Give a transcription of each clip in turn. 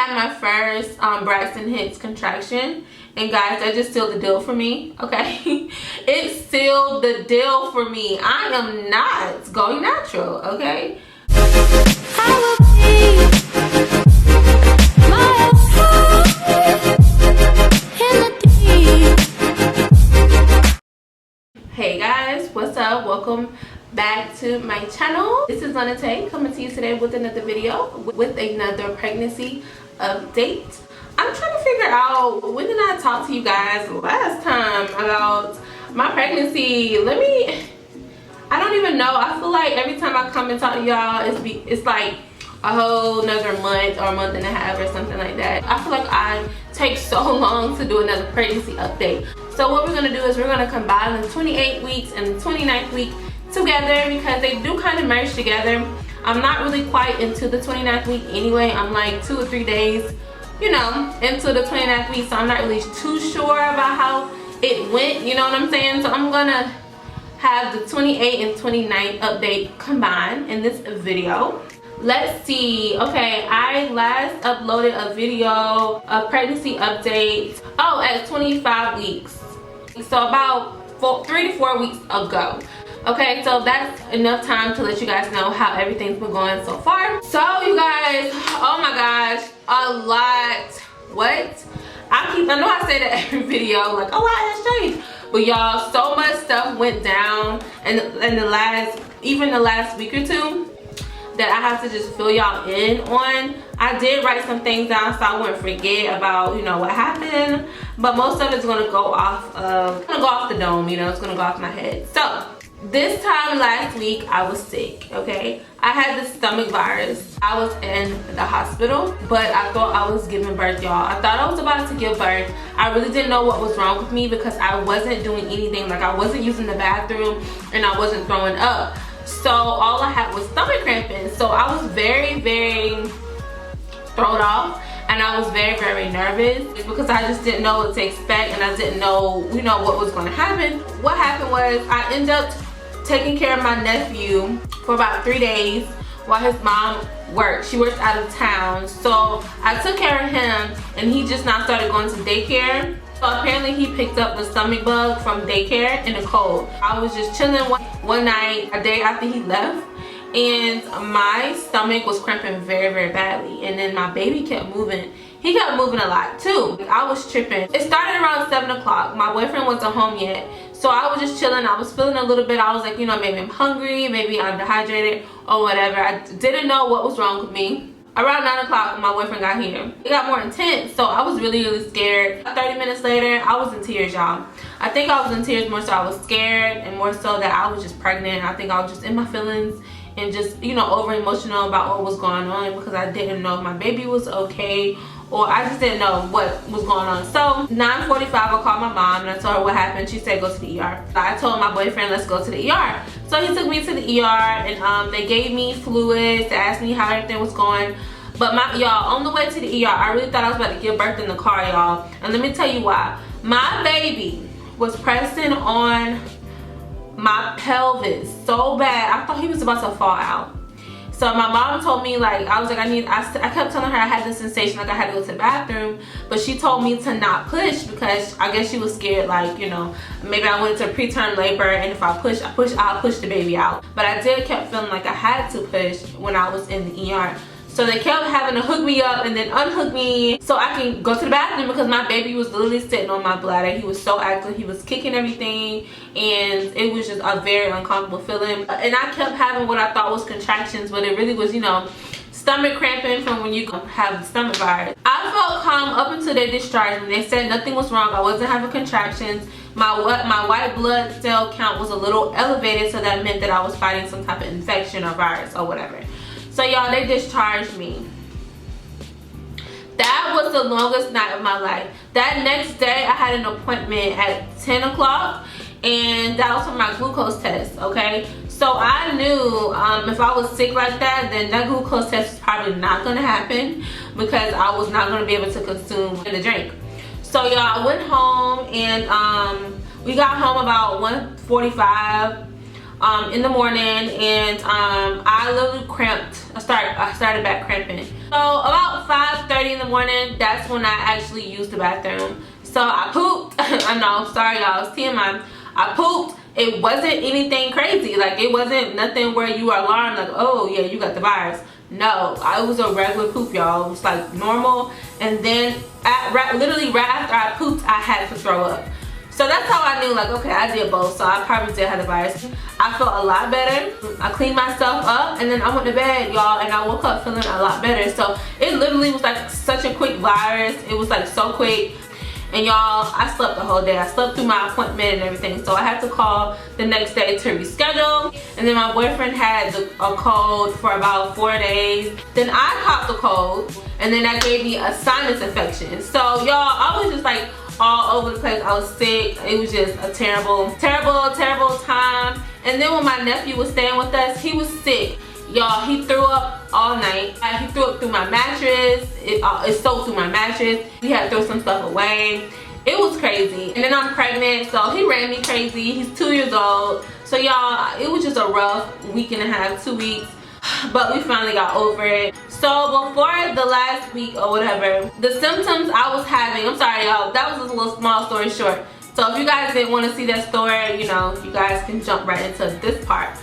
had my first Braxton Hicks contraction, and guys, that just sealed the deal for me. Okay, it sealed the deal for me. I am not going natural. Okay. Hey guys, what's up? Welcome back to my channel. This is Untitled, coming to you today with another video, with another pregnancy update. I'm trying to figure out, when did I talk to you guys last time about my pregnancy? I don't even know. I feel like every time I come and talk to y'all, it's like a whole another month or a month and a half or something like that. I feel like I take so long to do another pregnancy update. So what we're gonna do is we're gonna combine the 28 weeks and the 29th week together, because they do kind of merge together. I'm not really quite into the 29th week anyway. I'm like 2 or 3 days, you know, into the 29th week, so I'm not really too sure about how it went, you know what I'm saying? So I'm gonna have the 28 and 29 update combined in this video. Let's see. Okay, I last uploaded a video, a pregnancy update, at 25 weeks, so about 3 to 4 weeks ago. Okay, so that's enough time to let you guys know how everything's been going so far. So you guys, oh my gosh, a lot. What? I know I say that every video, like a lot has changed, but y'all, so much stuff went down in the last week or two that I have to just fill y'all in on. I did write some things down so I wouldn't forget about, you know, what happened, but most of it's gonna go off the dome, you know, it's gonna go off my head. So this time last week I was sick. Okay, I had the stomach virus. I was in the hospital, but I thought I was giving birth, y'all. I thought I was about to give birth. I really didn't know what was wrong with me because I wasn't doing anything. Like, I wasn't using the bathroom and I wasn't throwing up. So all I had was stomach cramping. So I was very, very thrown off, and I was very, very nervous because I just didn't know what to expect, and I didn't know, you know, what was going to happen. What happened was I ended up taking care of my nephew for about 3 days while his mom worked. She worked out of town, so I took care of him, and he just now started going to daycare. So apparently he picked up the stomach bug from daycare in the cold. I was just chilling one night, a day after he left, and my stomach was cramping very, very badly. And then my baby kept moving. He kept moving a lot too. I was tripping. It started around 7 o'clock. My boyfriend wasn't home yet. So I was just chilling. I was feeling a little bit. I was like, you know, maybe I'm hungry, maybe I'm dehydrated or whatever. I didn't know what was wrong with me. Around 9 o'clock, my boyfriend got here. It got more intense, so I was really, really scared. 30 minutes later, I was in tears, y'all. I think I was in tears more so I was scared, and more so that I was just pregnant. I think I was just in my feelings and just, you know, over emotional about what was going on, because I didn't know if my baby was okay, or I just didn't know what was going on. So 9:45, I called my mom and I told her what happened. She said go to the ER. I told my boyfriend, let's go to the ER. So he took me to the ER, and they gave me fluids to ask me how everything was going. But y'all, on the way to the ER, I really thought I was about to give birth in the car, y'all. And let me tell you why. My baby was pressing on my pelvis so bad. I thought he was about to fall out. So my mom told me, like, I was like, I kept telling her I had this sensation like I had to go to the bathroom, but she told me to not push because I guess she was scared, like, you know, maybe I went into preterm labor, and if I'll push the baby out. But I kept feeling like I had to push when I was in the ER. So they kept having to hook me up and then unhook me so I can go to the bathroom, because my baby was literally sitting on my bladder. He was so active. He was kicking everything, and it was just a very uncomfortable feeling. And I kept having what I thought was contractions, but it really was, you know, stomach cramping from when you have the stomach virus. I felt calm up until they discharged me. They said nothing was wrong. I wasn't having contractions. My white blood cell count was a little elevated, so that meant that I was fighting some type of infection or virus or whatever. So y'all, they discharged me. That was the longest night of my life. That next day, I had an appointment at 10 o'clock, and that was for my glucose test, okay? So I knew if I was sick like that, then that glucose test was probably not gonna happen, because I was not gonna be able to consume the drink. So y'all, I went home, and we got home about 1:45 in the morning, and I literally cramped. I started back cramping. So about 5:30 in the morning, that's when I actually used the bathroom. So I pooped. I know, sorry y'all, it's TMI. I pooped. It wasn't anything crazy. Like, it wasn't nothing where you are alarmed, like, oh yeah, you got the virus. No, it was a regular poop, y'all. It was like normal. And then literally right after I pooped, I had to throw up. So that's how I knew, like, okay, I did both, so I probably did have the virus. I felt a lot better. I cleaned myself up, and then I went to bed, y'all, and I woke up feeling a lot better. So it literally was like such a quick virus. It was like so quick. And y'all, I slept the whole day. I slept through my appointment and everything. So I had to call the next day to reschedule. And then my boyfriend had a cold for about 4 days. Then I caught the cold, and then that gave me a sinus infection. So y'all, I was just like all over the place. I was sick. It was just a terrible, terrible, terrible time. And then when my nephew was staying with us, he was sick. Y'all, he threw up all night. He threw up through my mattress. It soaked through my mattress. We had to throw some stuff away. It was crazy. And then I'm pregnant, so he ran me crazy. He's 2 years old. So y'all, it was just a rough week and a half, 2 weeks. But we finally got over it. So before the last week or whatever, the symptoms I was having, I'm sorry y'all, that was just a little small story short. So if you guys didn't want to see that story, you know, you guys can jump right into this part.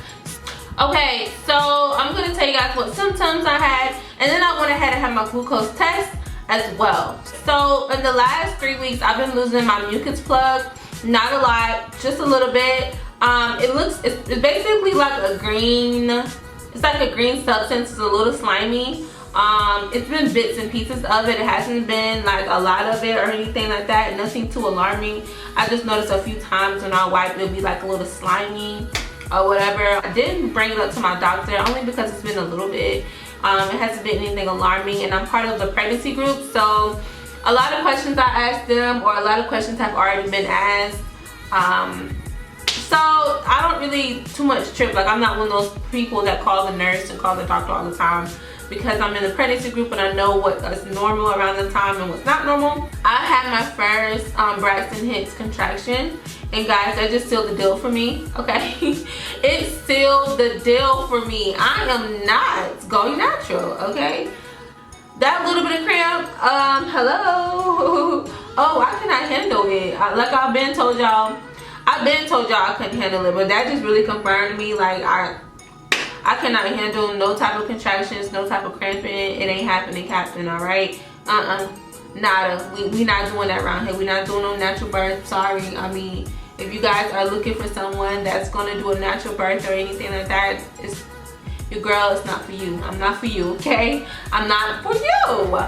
Okay, so I'm going to tell you guys what symptoms I had, and then I went ahead and had my glucose test as well. So in the last 3 weeks, I've been losing my mucus plug. Not a lot, just a little bit. It's basically like a green, it's like a green substance. It's a little slimy. It's been bits and pieces of it. It hasn't been like a lot of it or anything like that. Nothing too alarming. I just noticed a few times when I wipe, it'll be like a little slimy or whatever. I didn't bring it up to my doctor only because it's been a little bit. It hasn't been anything alarming, and I'm part of the pregnancy group, so a lot of questions I asked them, or a lot of questions have already been asked. So I don't really too much trip. Like, I'm not one of those people that call the nurse and call the doctor all the time, because I'm in the pregnancy group and I know what is normal around the time and what's not normal. I had my first Braxton Hicks contraction, and guys, that just sealed the deal for me, okay? It sealed the deal for me. I am not going natural, okay? That little bit of cramp, hello? Oh, I cannot handle it. Like I've been told y'all I couldn't handle it, but that just really confirmed me. Like, I cannot handle no type of contractions, no type of cramping. It ain't happening, Captain, all right? Nada. We not doing that around here. We not doing no natural birth. Sorry. I mean, if you guys are looking for someone that's gonna do a natural birth or anything like that, your girl, it's not for you. I'm not for you, okay? I'm not for you.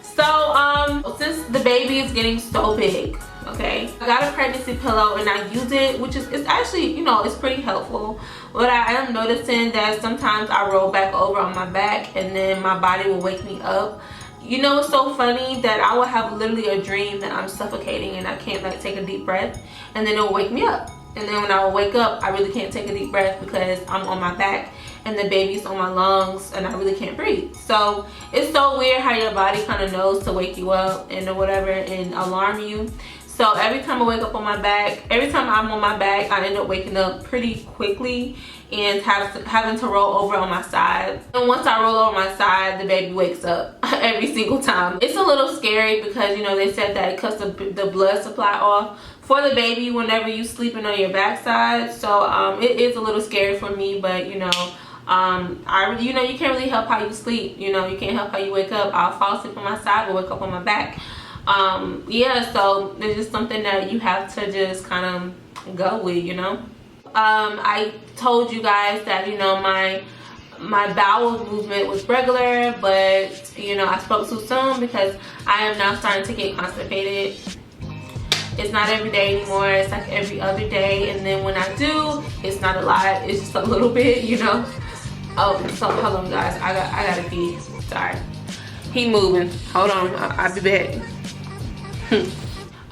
So, since the baby is getting so big, okay, I got a pregnancy pillow and I use it, which is, it's actually, you know, it's pretty helpful. But I am noticing that sometimes I roll back over on my back and then my body will wake me up. You know, it's so funny that I will have literally a dream that I'm suffocating and I can't like take a deep breath, and then it will wake me up. And then when I will wake up, I really can't take a deep breath because I'm on my back and the baby's on my lungs and I really can't breathe. So it's so weird how your body kind of knows to wake you up and or whatever and alarm you. So every time I wake up on my back, every time I'm on my back, I end up waking up pretty quickly and having to roll over on my side. And once I roll over my side, the baby wakes up every single time. It's a little scary because, you know, they said that it cuts the blood supply off for the baby whenever you sleeping on your backside. So it is a little scary for me, but you know, you know, you can't really help how you sleep. You know, you can't help how you wake up. I'll fall asleep on my side or wake up on my back. Yeah, so it's just something that you have to just kind of go with, you know. I told you guys that, you know, my bowel movement was regular, but you know, I spoke too soon because I am now starting to get constipated. It's not every day anymore. It's like every other day, and then when I do, it's not a lot. It's just a little bit, you know. Oh, so hold on, guys. I gotta pee. Sorry. He moving. Hold on. I'll be back.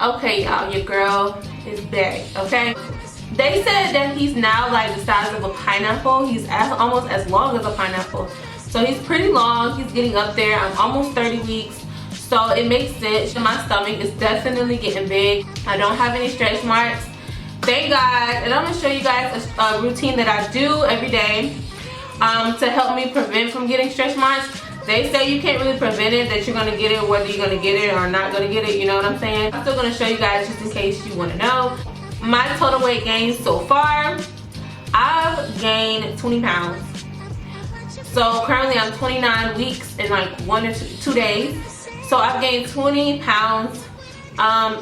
Okay, y'all. Your girl is back. Okay. They said that he's now like the size of a pineapple. He's almost as long as a pineapple. So he's pretty long. He's getting up there. I'm almost 30 weeks. So it makes sense. My stomach is definitely getting big. I don't have any stretch marks. Thank God. And I'm going to show you guys a routine that I do every day to help me prevent from getting stretch marks. They say you can't really prevent it, that you're gonna get it whether you're gonna get it or not gonna get it, you know what I'm saying? I'm still gonna show you guys just in case you wanna know. My total weight gain so far, I've gained 20 pounds. So currently I'm 29 weeks in like 1 or 2 days. So I've gained 20 pounds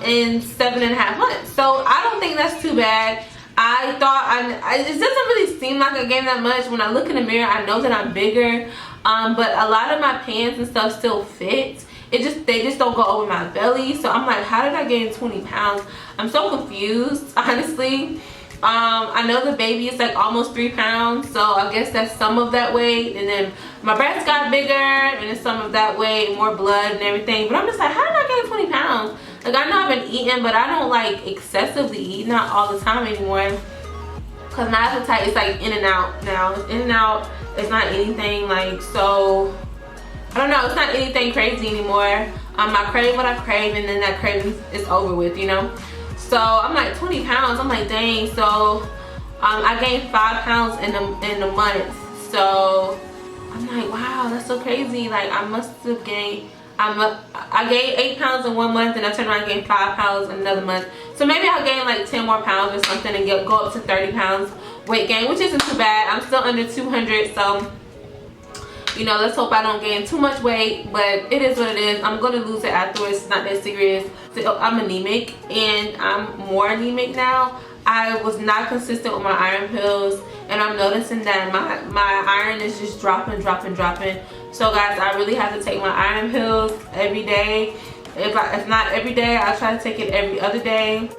in 7.5 months. So I don't think that's too bad. I thought it doesn't really seem like I gained that much. When I look in the mirror, I know that I'm bigger. But a lot of my pants and stuff still fit. They just don't go over my belly. So I'm like, how did I gain 20 pounds? I'm so confused, honestly. I know the baby is like almost 3 pounds, so I guess that's some of that weight. And then my breasts got bigger, and it's some of that weight, more blood and everything. But I'm just like, how did I gain 20 pounds? Like, I know I've been eating, but I don't like excessively eat, not all the time anymore. Cause my appetite is like in and out now. It's in and out. It's not anything like, so I don't know. It's not anything crazy anymore. I crave what I crave, and then that craving is over with, you know. So I'm like 20 pounds. I'm like, dang. So I gained 5 pounds in a month. So I'm like, wow, that's so crazy. Like, I must have gained. I gained 8 pounds in 1 month, and I turned around and gained 5 pounds in another month. So maybe I'll gain like 10 more pounds or something and go up to 30 pounds weight gain, which isn't too bad. I'm still under 200, so you know, let's hope I don't gain too much weight, but it is what it is. I'm gonna lose it afterwards. It's not that serious. So I'm anemic, and I'm more anemic now. I was not consistent with my iron pills, and I'm noticing that my iron is just dropping. So guys, I really have to take my iron pills every day. If not every day, I try to take it every other day.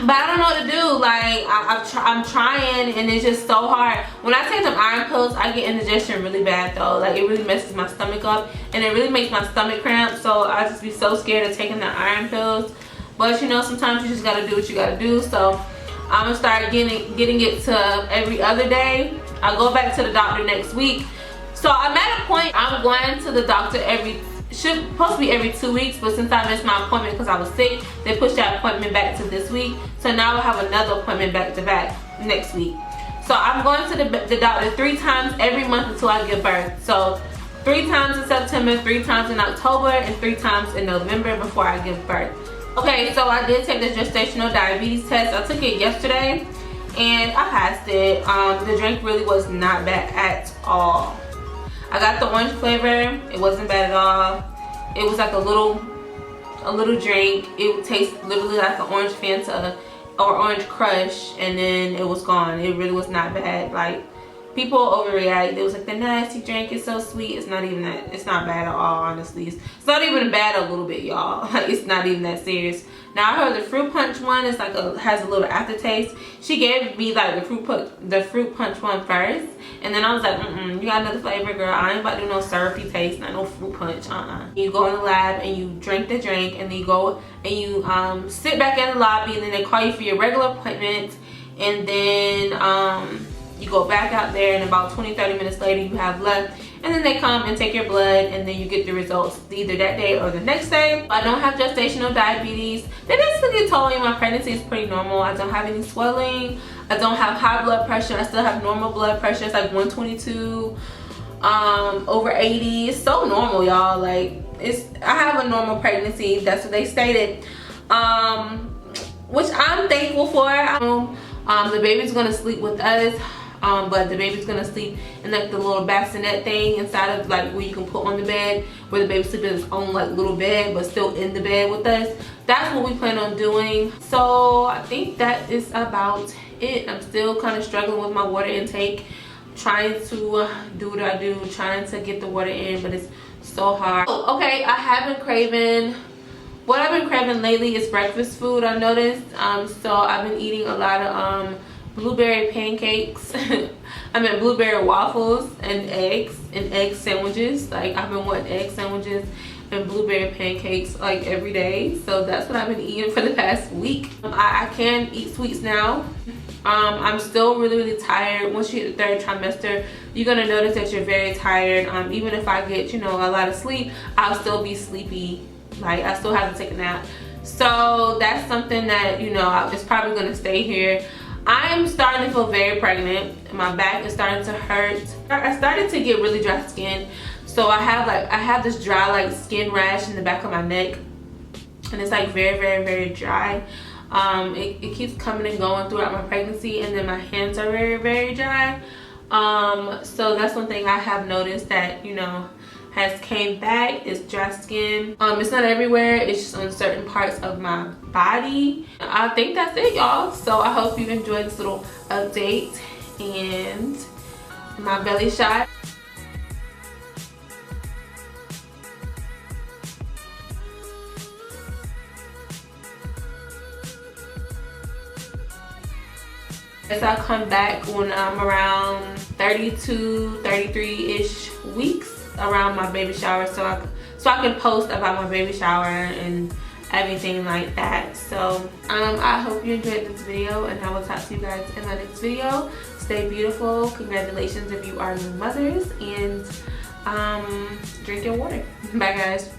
But I don't know what to do. Like, I'm trying, and it's just so hard. When I take them iron pills, I get indigestion really bad though. Like, it really messes my stomach up, and it really makes my stomach cramp. So I just be so scared of taking the iron pills. But you know, sometimes you just gotta do what you gotta do. So I'm gonna start getting it to every other day. I'll go back to the doctor next week. So I'm at a point, I'm going to the doctor supposed to be every 2 weeks, but since I missed my appointment because I was sick, they pushed that appointment back to this week. So now I'll have another appointment back to back next week. So I'm going to the doctor 3 times every month until I give birth. So 3 times in September, 3 times in October, and 3 times in November before I give birth. Okay, so I did take the gestational diabetes test. I took it yesterday, and I passed it. The drink really was not bad at all. I got the orange flavor. It wasn't bad at all. It was like a little drink. It would taste literally like an orange Fanta or orange Crush, and then it was gone. It really was not bad. Like, people overreact. It was like, the nasty drink is so sweet. It's not even that. It's not bad at all, honestly. It's not even bad a little bit, y'all. Like, it's not even that serious. Now I heard the fruit punch one is like has a little aftertaste. She gave me like the fruit punch one first, and then I was like, you got another flavor, girl. I ain't about to do no syrupy taste, not no fruit punch. You go in the lab and you drink the drink, and then you go and you sit back in the lobby, and then they call you for your regular appointment, and then you go back out there, and about 20-30 minutes later you have left, and then they come and take your blood, and then you get the results either that day or the next day. I don't have gestational diabetes. They basically told me my pregnancy is pretty normal. I don't have any swelling. I don't have high blood pressure. I still have normal blood pressure. It's like 122 over 80. It's so normal, y'all. Like, I have a normal pregnancy. That's what they stated, which I'm thankful for. The baby's gonna sleep with us. But the baby's gonna sleep in like the little bassinet thing inside of like where you can put on the bed, where the baby sleeps in his own like little bed but still in the bed with us. That's what we plan on doing. So I think that is about it. I'm still kind of struggling with my water intake, trying to do what I do, trying to get the water in, but it's so hard. Okay, I have been craving, what I've been craving lately is breakfast food, I noticed. So I've been eating a lot of blueberry pancakes. I mean blueberry waffles and egg sandwiches. Like, I've been wanting egg sandwiches and blueberry pancakes like every day. So that's what I've been eating for the past week. I can eat sweets now. I'm still really tired. Once you hit the 3rd trimester, you're gonna notice that you're very tired. Even if I get, you know, a lot of sleep, I'll still be sleepy. Like, I still have to take a nap. So that's something that, you know, it's probably gonna stay here. I'm starting to feel very pregnant. My back is starting to hurt. I started to get really dry skin. So I have this dry like skin rash in the back of my neck, and it's like very dry. It keeps coming and going throughout my pregnancy, and then my hands are very dry. So that's one thing I have noticed that, you know, has came back, is dry skin. It's not everywhere, it's just on certain parts of my body. I think that's it, y'all. So I hope you enjoyed this little update and my belly shot. As I come back when I'm around 32, 33-ish weeks, around my baby shower, so I can post about my baby shower and everything like that. So I hope you enjoyed this video, and I will talk to you guys in my next video. Stay beautiful. Congratulations if you are new mothers, and drink your water. Bye guys.